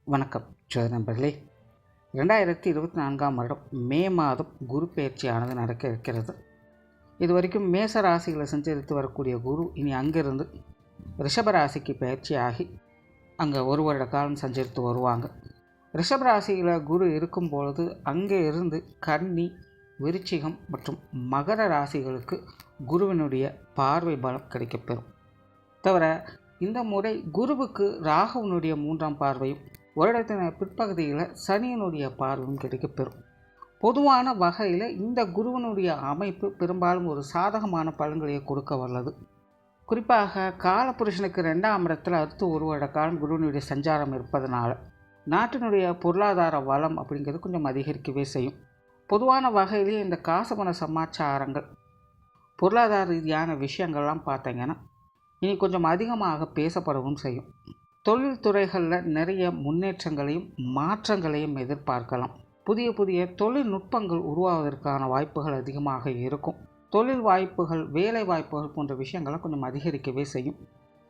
வணக்கம் நண்பர்களே. 2024ஆம் வருடம் மே மாதம் குரு பெயர்ச்சியானது நடக்க இருக்கிறது. இது வரைக்கும் மேச ராசிகளை சஞ்சரித்து வரக்கூடிய குரு இனி அங்கிருந்து ரிஷப ராசிக்கு பயிற்சியாகி அங்கே ஒரு வருட காலம் சஞ்சரித்து வருவாங்க. ரிஷப ராசியில் குரு இருக்கும் பொழுது அங்கே இருந்து கன்னி, விருச்சிகம் மற்றும் மகர ராசிகளுக்கு குருவினுடைய பார்வை பலம் கிடைக்கப்பெறும். தவிர இந்த முறை குருவுக்கு ராகுவினுடைய 3ஆம் பார்வையும் வருடத்தின் பிற்பகுதியில் சனியினுடைய பார்வையும் கிடைக்கப்பெறும். பொதுவான வகையில் இந்த குருவனுடைய அமைப்பு பெரும்பாலும் ஒரு சாதகமான பலன்களை கொடுக்க வல்லது. குறிப்பாக காலபுருஷனுக்கு 2ஆம் இடத்தில் அடுத்து ஒரு வருட காலம் குருவனுடைய சஞ்சாரம் இருப்பதனால நாட்டினுடைய பொருளாதார வளம் அப்படிங்கிறது கொஞ்சம் அதிகரிக்கவே செய்யும். பொதுவான வகையிலேயே இந்த காசபண சமாச்சாரங்கள், பொருளாதார ரீதியான விஷயங்கள்லாம் பார்த்தீங்கன்னா இனி கொஞ்சம் அதிகமாக பேசப்படவும் செய்யும். தொழில் துறைகளில் நிறைய முன்னேற்றங்களையும் மாற்றங்களையும் எதிர்பார்க்கலாம். புதிய புதிய தொழில்நுட்பங்கள் உருவாவதற்கான வாய்ப்புகள் அதிகமாக இருக்கும். தொழில் வாய்ப்புகள், வேலை வாய்ப்புகள் போன்ற விஷயங்களை கொஞ்சம் அதிகரிக்கவே செய்யும்.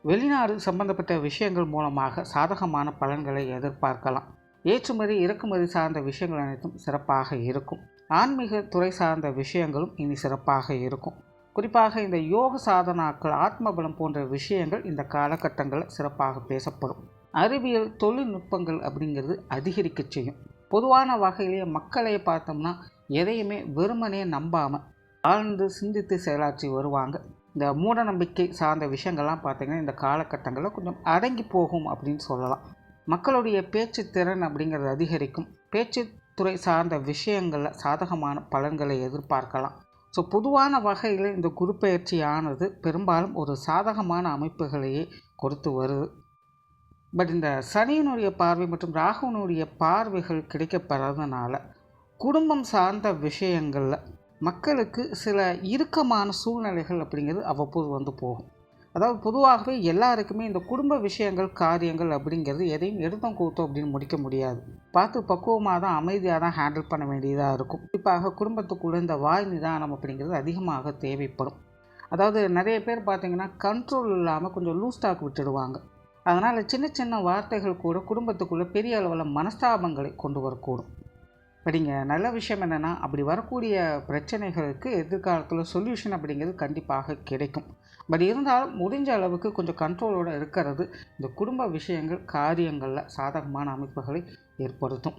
வெளிநாடு சம்பந்தப்பட்ட விஷயங்கள் மூலமாக சாதகமான பலன்களை எதிர்பார்க்கலாம். ஏற்றுமதி இறக்குமதி சார்ந்த விஷயங்கள் அனைத்தும் சிறப்பாக இருக்கும். ஆன்மீக துறை சார்ந்த விஷயங்களும் இனி சிறப்பாக இருக்கும். குறிப்பாக இந்த யோக சாதனாக்கள், ஆத்மபலம் போன்ற விஷயங்கள் இந்த காலகட்டங்களில் சிறப்பாக பேசப்படும். அறிவியல் தொழில்நுட்பங்கள் அப்படிங்கிறது அதிகரிக்க செய்யும். பொதுவான வகையிலேயே மக்களை பார்த்தோம்னா எதையுமே வெறுமனே நம்பாமல் ஆழ்ந்து சிந்தித்து செயலாற்றி வருவாங்க. இந்த மூட நம்பிக்கை சார்ந்த விஷயங்கள்லாம் பார்த்திங்கன்னா இந்த காலகட்டங்களில் கொஞ்சம் அடங்கி போகும் அப்படின்னு சொல்லலாம். மக்களுடைய பேச்சு திறன் அப்படிங்கிறது அதிகரிக்கும். பேச்சு துறை சார்ந்த விஷயங்களில் சாதகமான பலன்களை எதிர்பார்க்கலாம். ஸோ பொதுவான வகையில் இந்த குரு பயிற்சியானது பெரும்பாலும் ஒரு சாதகமான அமைப்புகளையே கொடுத்து வருது. பட் இந்த சனியினுடைய பார்வை மற்றும் ராகுவினுடைய பார்வைகள் கிடைக்கப்பெறதுனால குடும்பம் சார்ந்த விஷயங்களில் மக்களுக்கு சில இறுக்கமான சூழ்நிலைகள் அப்படிங்கிறது அவ்வப்போது வந்து போகும். அதாவது பொதுவாகவே எல்லாருக்குமே இந்த குடும்ப விஷயங்கள், காரியங்கள் அப்படிங்கிறது எதையும் எடுத்தோம் கூத்தோம் அப்படின்னு முடிக்க முடியாது. பார்த்து பக்குவமாக தான், அமைதியாக தான் ஹேண்டில் பண்ண வேண்டியதாக இருக்கும். குறிப்பாக குடும்பத்துக்குள்ளே இந்த வாய் நிதானம் அப்படிங்கிறது அதிகமாக தேவைப்படும். அதாவது நிறைய பேர் பார்த்திங்கன்னா கண்ட்ரோல் இல்லாமல் கொஞ்சம் லூஸ் டாக் விட்டுடுவாங்க. அதனால் சின்ன சின்ன வார்த்தைகள் கூட குடும்பத்துக்குள்ளே பெரிய அளவில் மனஸ்தாபங்களை கொண்டு வரக்கூடும். படிங்க, நல்ல விஷயம் என்னென்னா, அப்படி வரக்கூடிய பிரச்சனைகளுக்கு எதிர்காலத்தில் சொல்யூஷன் அப்படிங்கிறது கண்டிப்பாக கிடைக்கும். பட் இருந்தாலும் முடிஞ்ச அளவுக்கு கொஞ்சம் கண்ட்ரோலோடு இருக்கிறது இந்த குடும்ப விஷயங்கள், காரியங்களில் சாதகமான அமைப்புகளை ஏற்படுத்தும்.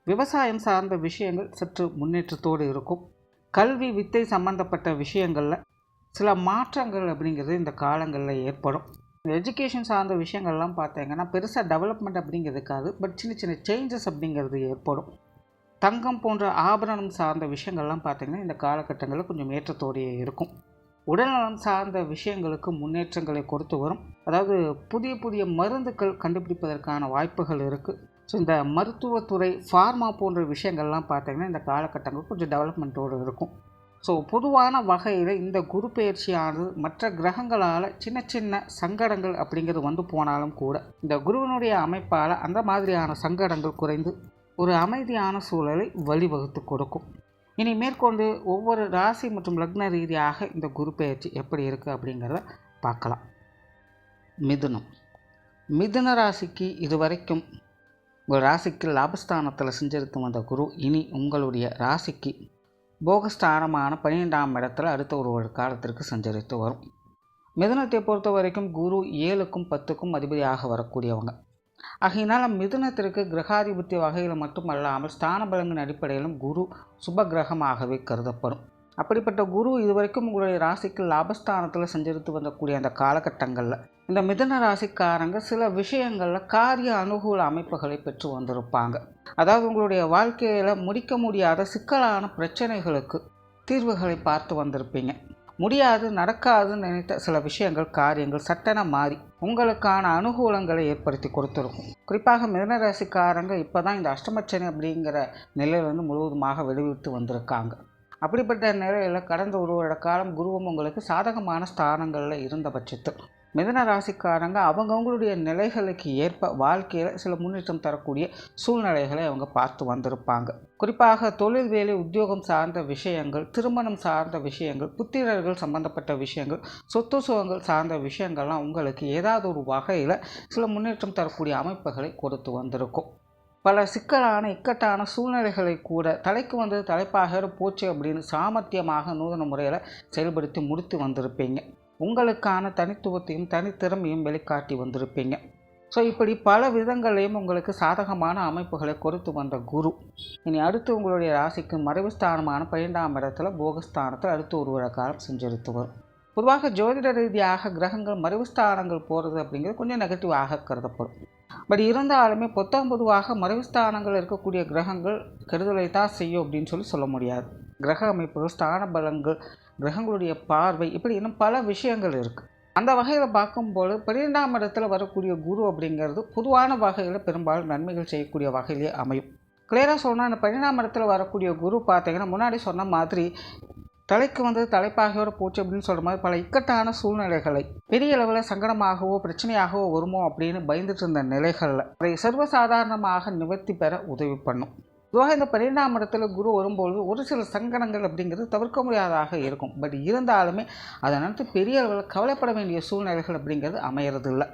விவசாயம் சார்ந்த விஷயங்கள் சற்று முன்னேற்றத்தோடு இருக்கும். கல்வி, வித்தை சம்பந்தப்பட்ட விஷயங்களில் சில மாற்றங்கள் அப்படிங்கிறது இந்த காலங்களில் ஏற்படும். எஜுகேஷன் சார்ந்த விஷயங்கள்லாம் பார்த்தீங்கன்னா பெருசாக டெவலப்மெண்ட் அப்படிங்கிறதுக்காது, பட் சின்ன சின்ன சேஞ்சஸ் அப்படிங்கிறது ஏற்படும். தங்கம் போன்ற ஆபரணம் சார்ந்த விஷயங்கள்லாம் பார்த்திங்கன்னா இந்த காலகட்டங்களில் கொஞ்சம் ஏற்றத்தோடையே இருக்கும். உடல்நலம் சார்ந்த விஷயங்களுக்கு முன்னேற்றங்களை கொடுத்து வரும். அதாவது புதிய புதிய மருந்துகள் கண்டுபிடிப்பதற்கான வாய்ப்புகள் இருக்குது. ஸோ இந்த மருத்துவத்துறை, ஃபார்மா போன்ற விஷயங்கள்லாம் பார்த்திங்கன்னா இந்த காலகட்டங்கள் கொஞ்சம் டெவலப்மெண்ட்டோடு இருக்கும். ஸோ பொதுவான வகையில் இந்த குரு பயிற்சியானது மற்ற கிரகங்களால் சின்ன சின்ன சங்கடங்கள் அப்படிங்கிறது வந்து போனாலும் கூட இந்த குருவினுடைய அமைப்பால் அந்த மாதிரியான சங்கடங்கள் குறைந்து ஒரு அமைதியான சூழலை வழிவகுத்து கொடுக்கும். இனி மேற்கொண்டு ஒவ்வொரு ராசி மற்றும் லக்ன ரீதியாக இந்த குரு பெயர்ச்சி எப்படி இருக்குது அப்படிங்கிறத பார்க்கலாம். மிதுன ராசிக்கு இதுவரைக்கும் உங்கள் ராசிக்கு லாபஸ்தானத்தில் சஞ்சரித்து வந்த குரு இனி உங்களுடைய ராசிக்கு போகஸ்தானமான 12ஆம் இடத்துல அடுத்த ஒரு காலத்திற்கு சஞ்சரித்து வரும். மிதுனத்தை பொறுத்த வரைக்கும் குரு 7க்கும் 10க்கும் அதிபதியாக வரக்கூடியவங்க. ஆகையினால் மிதுனத்திற்கு கிரகாதிபத்தி வகையில் மட்டுமல்லாமல் ஸ்தான பலங்களின் அடிப்படையிலும் குரு சுப கிரகமாகவே கருதப்படும். அப்படிப்பட்ட குரு இதுவரைக்கும் உங்களுடைய ராசிக்கு லாபஸ்தானத்தில் சஞ்சரித்து வந்தக்கூடிய அந்த காலகட்டங்களில் இந்த மிதுன ராசிக்காரங்க சில விஷயங்களில் காரிய அனுகூல அமைப்புகளை பெற்று வந்திருப்பாங்க. அதாவது உங்களுடைய வாழ்க்கையில் முடிக்க முடியாத சிக்கலான பிரச்சனைகளுக்கு தீர்வுகளை பார்த்து வந்திருப்பீங்க. முடியாது, நடக்காதுன்னு நினைத்த சில விஷயங்கள், காரியங்கள் சட்டென மாறி உங்களுக்கான அனுகூலங்களை ஏற்படுத்தி கொடுத்துருக்கும். குறிப்பாக மிதுன ராசிக்காரங்க இப்போ தான் இந்த அஷ்டமச்சனி அப்படிங்கிற நிலையிலிருந்து முழுவதுமாக வெளிவிட்டு வந்திருக்காங்க. அப்படிப்பட்ட நிலையில் கடந்த ஒரு வருட காலம் குருவும் உங்களுக்கு சாதகமான ஸ்தானங்களில் இருந்த பட்சத்தில் மிதுன ராசிக்காரங்க அவங்கவுங்களுடைய நிலைகளுக்கு ஏற்ப வாழ்க்கையில் சில முன்னேற்றம் தரக்கூடிய சூழ்நிலைகளை அவங்க பார்த்து வந்திருப்பாங்க. குறிப்பாக தொழில், வேலை, உத்தியோகம் சார்ந்த விஷயங்கள், திருமணம் சார்ந்த விஷயங்கள், புத்திரர்கள் சம்பந்தப்பட்ட விஷயங்கள், சொத்து சுகங்கள் சார்ந்த விஷயங்கள்லாம் உங்களுக்கு ஏதாவது ஒரு வகையில் சில முன்னேற்றம் தரக்கூடிய அமைப்புகளை கொடுத்து வந்திருக்கும். பல சிக்கலான இக்கட்டான சூழ்நிலைகளை கூட தலைக்கு வந்தது தலைப்பாக போச்சு அப்படின்னு சாமர்த்தியமாக நூதன முறையில் செயல்படுத்தி முடித்து வந்திருப்பீங்க. உங்களுக்கான தனித்துவத்தையும் தனித்திறமையும் வெளிக்காட்டி வந்திருப்பீங்க. ஸோ இப்படி பல விதங்களையும் உங்களுக்கு சாதகமான அமைப்புகளை கொடுத்து வந்த குரு இனி அடுத்து உங்களுடைய ராசிக்கு மறைவு ஸ்தானமான 12ஆம் இடத்துல போகஸ்தானத்தில் அடுத்து ஒரு வருட காலம் செஞ்சரித்து வரும். பொதுவாக ஜோதிட ரீதியாக கிரகங்கள் மறைவு ஸ்தானங்கள் போகிறது அப்படிங்கிறது கொஞ்சம் நெகட்டிவாக கருதப்படும். பட் இருந்தாலுமே பொதுவாக மறைவு ஸ்தானங்கள் இருக்கக்கூடிய கிரகங்கள் கெடுதலை தான் செய்யும் அப்படின்னு சொல்ல முடியாது. கிரக அமைப்புகள், ஸ்தான பலங்கள், கிரகங்களுடைய பார்வை, இப்படி இன்னும் பல விஷயங்கள் இருக்குது. அந்த வகையில் பார்க்கும்போது 12ஆம் இடத்துல வரக்கூடிய குரு அப்படிங்கிறது பொதுவான வகையில் பெரும்பாலும் நன்மைகள் செய்யக்கூடிய வகையிலே அமையும். கிளியராக சொன்னால் இந்த 12ஆம் இடத்துல வரக்கூடிய குரு பார்த்திங்கன்னா முன்னாடி சொன்ன மாதிரி தலைக்கு வந்து தலைப்பாகையோட போச்சு அப்படின்னு சொல்கிற மாதிரி பல இக்கட்டான சூழ்நிலைகளை பெரிய அளவில் சங்கடமாகவோ பிரச்சனையாகவோ வருமோ அப்படின்னு பயந்துட்டு இருந்த நிலைகளில் அதை சர்வசாதாரணமாக நிவர்த்தி பெற உதவி பண்ணும். பொதுவாக இந்த 12ஆம் இடத்துல குரு வரும்பொழுது ஒரு சில சங்கடங்கள் அப்படிங்கிறது தவிர்க்க முடியாததாக இருக்கும். பட் இருந்தாலுமே அதை நினைத்து பெரிய அளவில் கவலைப்பட வேண்டிய சூழ்நிலைகள் அப்படிங்கிறது அமையறது இல்லை.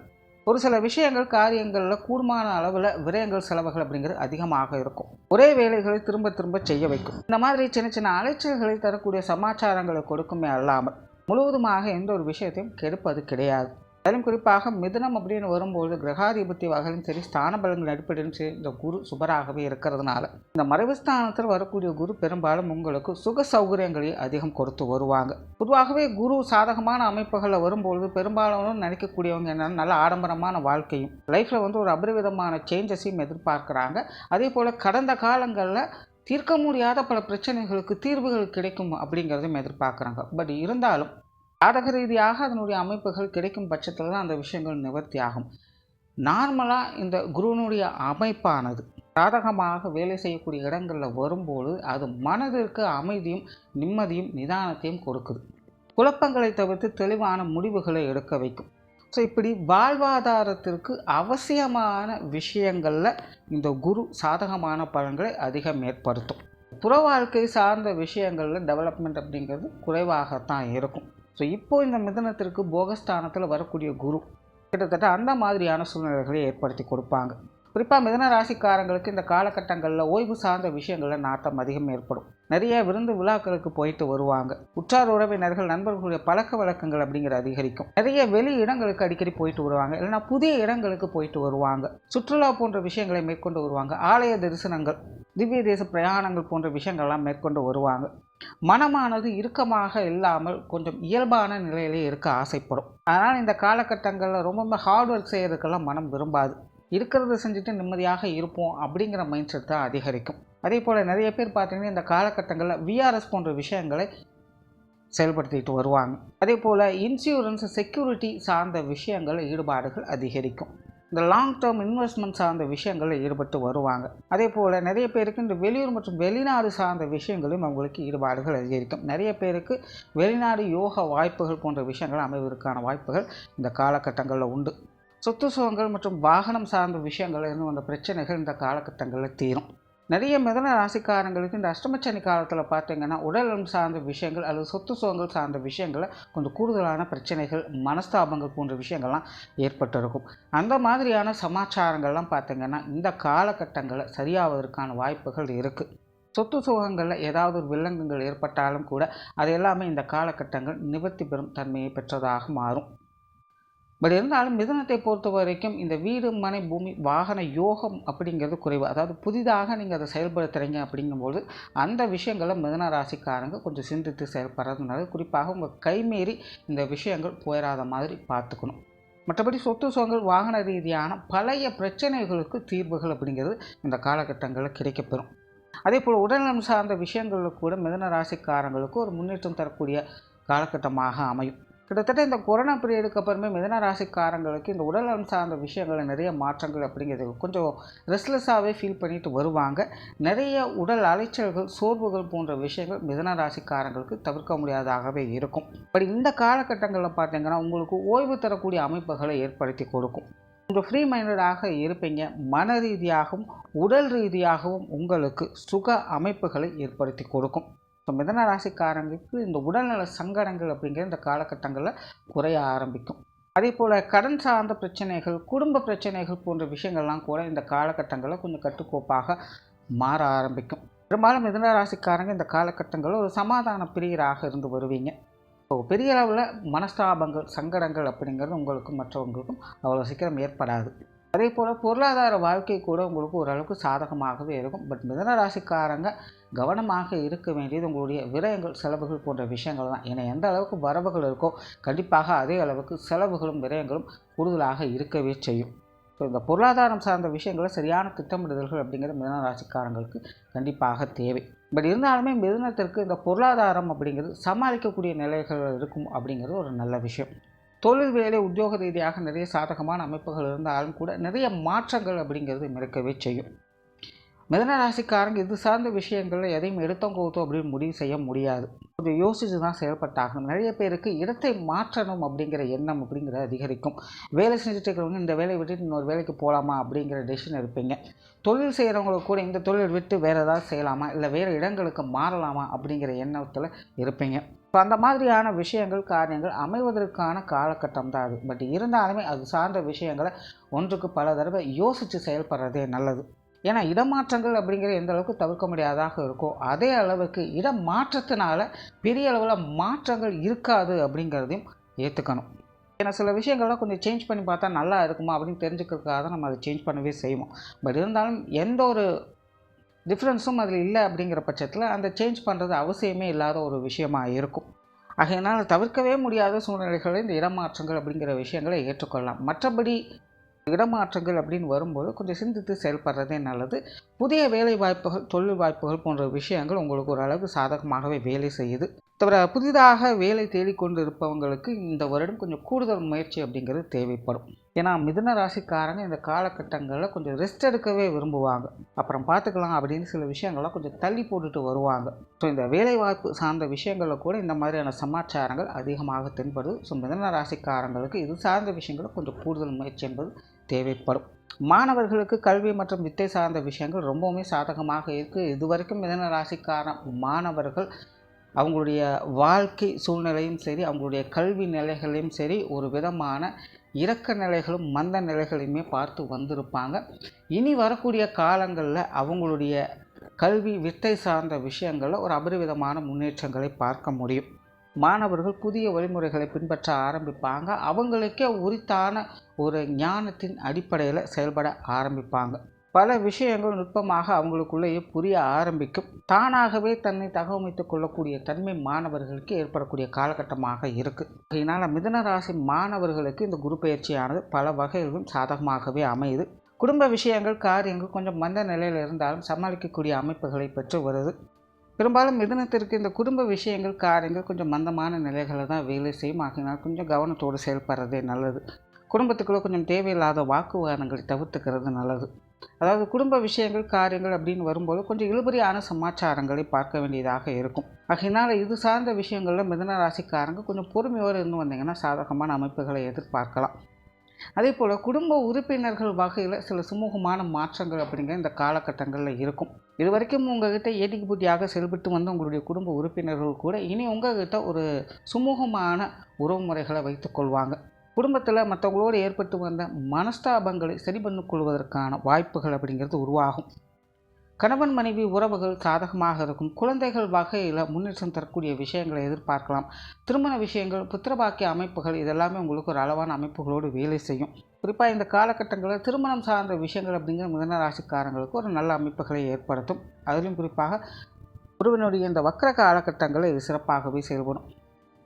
ஒரு சில விஷயங்கள், காரியங்களில் கூடுமான அளவில் விரயங்கள், செலவுகள் அப்படிங்கிறது அதிகமாக இருக்கும். ஒரே வேலைகளை திரும்ப திரும்ப செய்ய வைக்கும். இந்த மாதிரி சின்ன சின்ன அலைச்சல்களை தரக்கூடிய சமாச்சாரங்களை கொடுக்குமே அல்லாமல் முழுவதுமாக எந்த ஒரு விஷயத்தையும் கெடுப்பது கிடையாது. அதிலும் குறிப்பாக மிதுனம் அப்படின்னு வரும்போது கிரகாதிபத்தி வகையிலும் சரி, ஸ்தான பலங்கள் அடிப்படையிலும் சரி, இந்த குரு சுபராகவே இருக்கிறதுனால இந்த மறைவு ஸ்தானத்தில் வரக்கூடிய குரு பெரும்பாலும் உங்களுக்கு சுக சௌகரியங்களை அதிகம் கொடுத்து வருவாங்க. பொதுவாகவே குரு சாதகமான அமைப்புகளில் வரும்பொழுது பெரும்பாலும் நினைக்கக்கூடியவங்க என்னென்னா நல்ல ஆடம்பரமான வாழ்க்கையும் லைஃப்பில் வந்து ஒரு அபரிவிதமான சேஞ்சஸையும் எதிர்பார்க்குறாங்க. அதே போல் கடந்த காலங்களில் தீர்க்க முடியாத பல பிரச்சனைகளுக்கு தீர்வுகள் கிடைக்கும் அப்படிங்கிறதையும் எதிர்பார்க்குறாங்க. பட் இருந்தாலும் ஜாதக ரீதியாக அதனுடைய அமைப்புகள் கிடைக்கும் பட்சத்தில் தான் அந்த விஷயங்கள் நிவர்த்தி ஆகும். நார்மலாக இந்த குருவினுடைய அமைப்பானது சாதகமாக வேலை செய்யக்கூடிய இடங்களில் வரும்போது அது மனதிற்கு அமைதியும் நிம்மதியும் நிதானத்தையும் கொடுக்குது. குழப்பங்களை தவிர்த்து தெளிவான முடிவுகளை எடுக்க வைக்கும். ஸோ இப்படி வாழ்வாதாரத்திற்கு அவசியமான விஷயங்களில் இந்த குரு சாதகமான பலன்களை அதிகம் ஏற்படுத்தும். புற வாழ்க்கை சார்ந்த விஷயங்களில் டெவலப்மெண்ட் அப்படிங்கிறது குறைவாகத்தான் இருக்கும். ஸோ இப்போது இந்த மிதுனத்திற்கு போகஸ்தானத்தில் வரக்கூடிய குரு கிட்டத்தட்ட அந்த மாதிரியான சூழ்நிலைகளை ஏற்படுத்தி கொடுப்பாங்க. குறிப்பாக மிதுன ராசிக்காரங்களுக்கு இந்த காலகட்டங்களில் ஓய்வு சார்ந்த விஷயங்களில் நாட்டம் அதிகம் ஏற்படும். நிறைய விருந்து விழாக்களுக்கு போயிட்டு வருவாங்க. உற்றார் உறவினர்கள், நண்பர்களுடைய பழக்க வழக்கங்கள் அப்படிங்கிற அதிகரிக்கும். நிறைய வெளி இடங்களுக்கு அடிக்கடி போயிட்டு வருவாங்க. இல்லைனா புதிய இடங்களுக்கு போயிட்டு வருவாங்க. சுற்றுலா போன்ற விஷயங்களை மேற்கொண்டு வருவாங்க. ஆலய தரிசனங்கள், திவ்ய தேச பிரயாணங்கள் போன்ற விஷயங்கள்லாம் மேற்கொண்டு வருவாங்க. மனமானது இறுக்கமாக இல்லாமல் கொஞ்சம் இயல்பான நிலையிலே இருக்க ஆசைப்படும். அதனால் இந்த காலகட்டங்களில் ரொம்ப ஹார்ட் ஒர்க் செய்கிறதுக்கெல்லாம் மனம் விரும்பாது. இருக்கிறத செஞ்சுட்டு நிம்மதியாக இருப்போம் அப்படிங்கிற மைண்ட் செட் தான் அதிகரிக்கும். அதே போல் நிறைய பேர் பார்த்திங்கன்னா இந்த காலகட்டங்களில் விஆர்எஸ் போன்ற விஷயங்களை செயல்படுத்திட்டு வருவாங்க. அதே போல் இன்சூரன்ஸ், செக்யூரிட்டி சார்ந்த விஷயங்களில் ஈடுபாடுகள் அதிகரிக்கும். இந்த லாங் டேர்ம் இன்வெஸ்ட்மெண்ட் சார்ந்த விஷயங்களில் ஈடுபட்டு வருவாங்க. அதே போல் நிறைய பேருக்கு இந்த வெளியூர் மற்றும் வெளிநாடு சார்ந்த விஷயங்களும் அவங்களுக்கு ஈடுபாடுகள் அதிகரிக்கும். நிறைய பேருக்கு வெளிநாடு யோக வாய்ப்புகள் போன்ற விஷயங்கள் அமைவதற்கான வாய்ப்புகள் இந்த காலகட்டங்களில் உண்டு. சொத்து சுகங்கள் மற்றும் வாகனம் சார்ந்த விஷயங்கள் இருந்து வந்த பிரச்சனைகள் இந்த காலகட்டங்களில் தீரும். நிறைய மிதுன ராசிக்காரங்களுக்கு இந்த அஷ்டமச்சனி காலத்தில் பார்த்திங்கன்னா உடல்நலம் சார்ந்த விஷயங்கள் அல்லது சொத்து சுகங்கள் சார்ந்த விஷயங்களில் கொஞ்சம் கூடுதலான பிரச்சனைகள், மனஸ்தாபங்கள் போன்ற விஷயங்கள்லாம் ஏற்பட்டிருக்கும். அந்த மாதிரியான சமாச்சாரங்கள்லாம் பார்த்திங்கன்னா இந்த காலகட்டங்களில் சரியாவதற்கான வாய்ப்புகள் இருக்குது. சொத்து சுகங்களில் ஏதாவது ஒரு வில்லங்கங்கள் ஏற்பட்டாலும் கூட அது எல்லாமே இந்த காலகட்டங்கள் நிவர்த்தி பெறும் தன்மையை பெற்றதாக மாறும். பட் இருந்தாலும் மிதுனத்தை பொறுத்த வரைக்கும் இந்த வீடு, மனை, பூமி, வாகன யோகம் அப்படிங்கிறது குறைவு. அதாவது புதிதாக நீங்கள் அதை செயல்படுத்துகிறீங்க அப்படிங்கும்போது அந்த விஷயங்களை மிதுன ராசிக்காரங்க கொஞ்சம் சிந்தித்து செயல்படுறதுனால குறிப்பாக உங்கள் கைமீறி இந்த விஷயங்கள் போயிடாத மாதிரி பார்த்துக்கணும். மற்றபடி சொத்து சுகங்கள், வாகன ரீதியான பழைய பிரச்சனைகளுக்கு தீர்வுகள் அப்படிங்கிறது இந்த காலகட்டங்களில் கிடைக்கப்பெறும். அதே போல் உடல்நலம் சார்ந்த விஷயங்களில் கூட மிதுன ராசிக்காரங்களுக்கு ஒரு முன்னேற்றம் தரக்கூடிய காலகட்டமாக அமையும். கிட்டத்தட்ட இந்த கொரோனா பீரியடுக்கு அப்புறமே மிதுன ராசிக்காரங்களுக்கு இந்த உடல்நலம் சார்ந்த விஷயங்களில் நிறைய மாற்றங்கள் அப்படிங்கிறது கொஞ்சம் ரெஸ்ட்லெஸ்ஸாகவே ஃபீல் பண்ணிட்டு வருவாங்க. நிறைய உடல் அலைச்சல்கள், சோர்வுகள் போன்ற விஷயங்கள் மிதுன ராசிக்காரங்களுக்கு தவிர்க்க முடியாததாகவே இருக்கும். பட் இந்த காலகட்டங்களில் பார்த்தீங்கன்னா உங்களுக்கு ஓய்வு தரக்கூடிய அமைப்புகளை ஏற்படுத்தி கொடுக்கும். கொஞ்சம் ஃப்ரீ மைண்டடாக இருப்பீங்க. மன ரீதியாகவும் உடல் ரீதியாகவும் உங்களுக்கு சுக அமைப்புகளை ஏற்படுத்தி கொடுக்கும். ஸோ மிதுன ராசிக்காரங்களுக்கு இந்த உடல்நல சங்கடங்கள் அப்படிங்கிற இந்த காலகட்டங்களில் குறைய ஆரம்பிக்கும். அதே போல் கடன் சார்ந்த பிரச்சனைகள், குடும்ப பிரச்சனைகள் போன்ற விஷயங்கள்லாம் கூட இந்த காலகட்டங்களில் கொஞ்சம் கட்டுக்கோப்பாக மாற ஆரம்பிக்கும். பெரும்பாலும் மிதுன ராசிக்காரங்க இந்த காலகட்டங்களில் ஒரு சமாதான பிரியராக இருந்து வருவீங்க. ஸோ பெரிய அளவில் மனஸ்தாபங்கள், சங்கடங்கள் அப்படிங்கிறது உங்களுக்கும் மற்றவங்களுக்கும் அவ்வளோ சீக்கிரம் ஏற்படாது. அதே போல் பொருளாதார வாழ்க்கை கூட உங்களுக்கு ஓரளவுக்கு சாதகமாகவே இருக்கும். பட் மிதுன ராசிக்காரங்க கவனமாக இருக்க வேண்டியது உங்களுடைய விரயங்கள், செலவுகள் போன்ற விஷயங்கள் தான். ஏன்னா எந்த அளவுக்கு வரவுகள் இருக்கோ கண்டிப்பாக அதே அளவுக்கு செலவுகளும் விரயங்களும் கூடுதலாக இருக்கவே செய்யும். ஸோ இந்த பொருளாதாரம் சார்ந்த விஷயங்களை சரியான திட்டமிடுதல்கள் அப்படிங்கிறது மிதுன ராசிக்காரங்களுக்கு கண்டிப்பாக தேவை. பட் இருந்தாலுமே மிதுனத்திற்கு இந்த பொருளாதாரம் அப்படிங்கிறது சமாளிக்கக்கூடிய நிலைகள் இருக்கும் அப்படிங்கிறது ஒரு நல்ல விஷயம். தொழில், வேலை, உத்தியோக ரீதியாக நிறைய சாதகமான அமைப்புகள் இருந்தாலும் கூட நிறைய மாற்றங்கள் அப்படிங்கிறது இருக்கவே செய்யும். மிதுன ராசிக்காரங்க இது சார்ந்த விஷயங்களில் எதையும் எடுத்தோம் கவுத்தோம் அப்படின்னு முடிவு செய்ய முடியாது. கொஞ்சம் யோசித்து தான் செயல்பட்டாகணும். நிறைய பேருக்கு இடத்தை மாற்றணும் அப்படிங்கிற எண்ணம் அப்படிங்கிறது அதிகரிக்கும். வேலை செஞ்சுட்டு இருக்கிறவங்க இந்த வேலையை விட்டுட்டு இன்னொரு வேலைக்கு போகலாமா அப்படிங்கிற டெசிஷன் இருப்பீங்க. தொழில் செய்கிறவங்களுக்கு கூட இந்த தொழில் விட்டு வேறு ஏதாவது செய்யலாமா, இல்லை வேறு இடங்களுக்கு மாறலாமா அப்படிங்கிற எண்ணத்தில் இருப்பீங்க. ஸோ அந்த மாதிரியான விஷயங்கள், காரியங்கள் அமைவதற்கான காலகட்டம் தான் அது. பட் இருந்தாலுமே அது சார்ந்த விஷயங்களை ஒன்றுக்கு பல தடவை யோசித்து செயல்படுறதே நல்லது. ஏன்னா இடமாற்றங்கள் அப்படிங்கிறது எந்த அளவுக்கு தவிர்க்க முடியாதாக இருக்கோ அதே அளவுக்கு இடமாற்றத்தினால பெரிய அளவில் மாற்றங்கள் இருக்காது அப்படிங்கிறதையும் ஏற்றுக்கணும். ஏன்னா சில விஷயங்கள்லாம் கொஞ்சம் சேஞ்ச் பண்ணி பார்த்தா நல்லா இருக்குமா அப்படின்னு தெரிஞ்சுக்கிறதுக்காக தான் நம்ம அதை சேஞ்ச் பண்ணவே செய்வோம். பட் இருந்தாலும் எந்த ஒரு டிஃப்ரென்ஸும் அதில் இல்லை அப்படிங்கிற பட்சத்தில் அந்த சேஞ்ச் பண்ணுறது அவசியமே இல்லாத ஒரு விஷயமாக இருக்கும். ஆகையினால் தவிர்க்கவே முடியாத சூழ்நிலைகளை இந்த இடமாற்றங்கள் அப்படிங்கிற விஷயங்களை ஏற்றுக்கொள்ளலாம். மற்றபடி இடமாற்றங்கள் அப்படின்னு வரும்போது கொஞ்சம் சிந்தித்து செயல்படுறதே நல்லது. புதிய வேலை வாய்ப்புகள், தொழில் வாய்ப்புகள் போன்ற விஷயங்கள் உங்களுக்கு ஓரளவுக்கு சாதகமாகவே வேலை செய்யுது. தவிர புதிதாக வேலை தேடிக்கொண்டு இருப்பவங்களுக்கு இந்த வருடம் கொஞ்சம் கூடுதல் முயற்சி அப்படிங்கிறது தேவைப்படும். ஏன்னா மிதுன ராசிக்காரங்க இந்த காலகட்டங்களில் கொஞ்சம் ரெஸ்ட் எடுக்கவே விரும்புவாங்க. அப்புறம் பார்த்துக்கலாம் அப்படின்னு சில விஷயங்கள்லாம் கொஞ்சம் தள்ளி போட்டுட்டு வருவாங்க. ஸோ இந்த வேலை வாய்ப்பு சார்ந்த விஷயங்களில் கூட இந்த மாதிரியான சமாச்சாரங்கள் அதிகமாக தென்படுது. ஸோ மிதுன ராசிக்காரங்களுக்கு இது சார்ந்த விஷயங்களில் கொஞ்சம் கூடுதல் முயற்சி என்பது தேவைப்படும். மாணவர்களுக்கு கல்வி மற்றும் வித்தை சார்ந்த விஷயங்கள் ரொம்பவுமே சாதகமாக இருக்குது. இதுவரைக்கும் மிதுன ராசிக்கார மாணவர்கள் அவங்களுடைய வாழ்க்கை சூழ்நிலையும் சரி, அவங்களுடைய கல்வி நிலைகளையும் சரி, ஒரு விதமான இறக்க நிலைகளும் மந்த நிலைகளையுமே பார்த்து வந்திருப்பாங்க. இனி வரக்கூடிய காலங்களில் அவங்களுடைய கல்வி வித்தை சார்ந்த விஷயங்களில் ஒரு அபரிவிதமான முன்னேற்றங்களை பார்க்க முடியும். மாணவர்கள் புதிய வழிமுறைகளை பின்பற்ற ஆரம்பிப்பாங்க. அவங்களுக்கே உரித்தான ஒரு ஞானத்தின் அடிப்படையில் செயல்பட ஆரம்பிப்பாங்க. பல விஷயங்கள் நுட்பமாக அவங்களுக்குள்ளேயே புரிய ஆரம்பிக்கும். தானாகவே தன்னை தகவமைத்துக் கொள்ளக்கூடிய தன்மை மாணவர்களுக்கு ஏற்படக்கூடிய காலகட்டமாக இருக்குது. இதனால் மிதுன ராசி மாணவர்களுக்கு இந்த குரு பயிற்சியானது பல வகைகளிலும் சாதகமாகவே அமையுது. குடும்ப விஷயங்கள், காரியங்கள் கொஞ்சம் மந்த நிலையில் இருந்தாலும் சமாளிக்கக்கூடிய அமைப்புகளை பெற்று வருது. பெரும்பாலும் மிதுனத்திற்கு இந்த குடும்ப விஷயங்கள், காரியங்கள் கொஞ்சம் மந்தமான நிலைகளை தான் வேலை செய்யும். ஆகினால் கொஞ்சம் கவனத்தோடு செயல்படுறதே நல்லது. குடும்பத்துக்குள்ளே கொஞ்சம் தேவையில்லாத வாக்குவாதங்களை தவிர்த்துக்கிறது நல்லது. அதாவது குடும்ப விஷயங்கள், காரியங்கள் அப்படின்னு வரும்போது கொஞ்சம் இழுபறியான சமாச்சாரங்களை பார்க்க வேண்டியதாக இருக்கும். ஆகையினால் இது சார்ந்த விஷயங்களில் மிதுன ராசிக்காரங்க கொஞ்சம் பொறுமையோடு இருந்து வந்தீங்கன்னா சாதகமான அமைப்புகளை எதிர்பார்க்கலாம். அதே போல் குடும்ப உறுப்பினர்கள் வகையில் சில சுமூகமான மாற்றங்கள் அப்படிங்கிற இந்த காலகட்டங்களில் இருக்கும். இது வரைக்கும் உங்கள்கிட்ட ஏட்டிக்கு பூட்டியாக செயல்பட்டு வந்த உங்களுடைய குடும்ப உறுப்பினர்கள் கூட இனி உங்கள்கிட்ட ஒரு சுமூகமான உறவுமுறைகளை வைத்துக்கொள்வாங்க. குடும்பத்தில் மற்றவங்களோடு ஏற்பட்டு வந்த மனஸ்தாபங்களை சரி பண்ணிக்கொள்வதற்கான வாய்ப்புகள் அப்படிங்கிறது உருவாகும். கணவன் மனைவி உறவுகள் சாதகமாக இருக்கும். குழந்தைகள் வகையில் முன்னேற்றம் தரக்கூடிய விஷயங்களை எதிர்பார்க்கலாம். திருமண விஷயங்கள், புத்திரபாக்கிய அமைப்புகள் இதெல்லாமே உங்களுக்கு ஒரு அளவான அமைப்புகளோடு வேலை செய்யும். குறிப்பாக இந்த காலகட்டங்களில் திருமணம் சார்ந்த விஷயங்கள் அப்படிங்கிற மிதுன ராசிக்காரங்களுக்கு ஒரு நல்ல அமைப்புகளை ஏற்படுத்தும். அதிலும் குறிப்பாக குருவினுடைய இந்த வக்ர காலகட்டங்களில் இது சிறப்பாகவே செயல்படும்.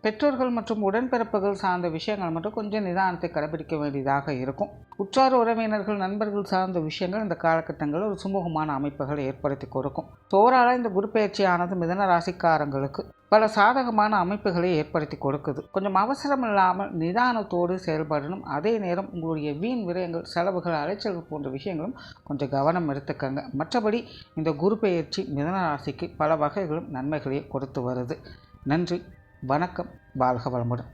பெற்றோர்கள் மற்றும் உடன்பிறப்புகள் சார்ந்த விஷயங்கள் மட்டும் கொஞ்சம் நிதானத்தை கடைபிடிக்க வேண்டியதாக இருக்கும். உற்றார் உறவினர்கள் நண்பர்கள் சார்ந்த விஷயங்கள் இந்த காலகட்டங்களில் ஒரு சுமூகமான அமைப்புகளை ஏற்படுத்தி கொடுக்கும். ஓவராலாக இந்த குரு பயிற்சியானது மிதுன ராசிக்காரங்களுக்கு பல சாதகமான அமைப்புகளை ஏற்படுத்தி கொடுக்குது. கொஞ்சம் அவசரம் இல்லாமல் நிதானத்தோடு செயல்படணும். அதே நேரம் உங்களுடைய வீண் விரயங்கள், செலவுகள், அலைச்சல்கள் போன்ற விஷயங்களும் கொஞ்சம் கவனம் எடுத்துக்கங்க. மற்றபடி இந்த குரு பயிற்சி மிதுன ராசிக்கு பல வகைகளும் நன்மைகளை கொடுத்து வருது. நன்றி, வணக்கம், வாழ்க வளமுடன்.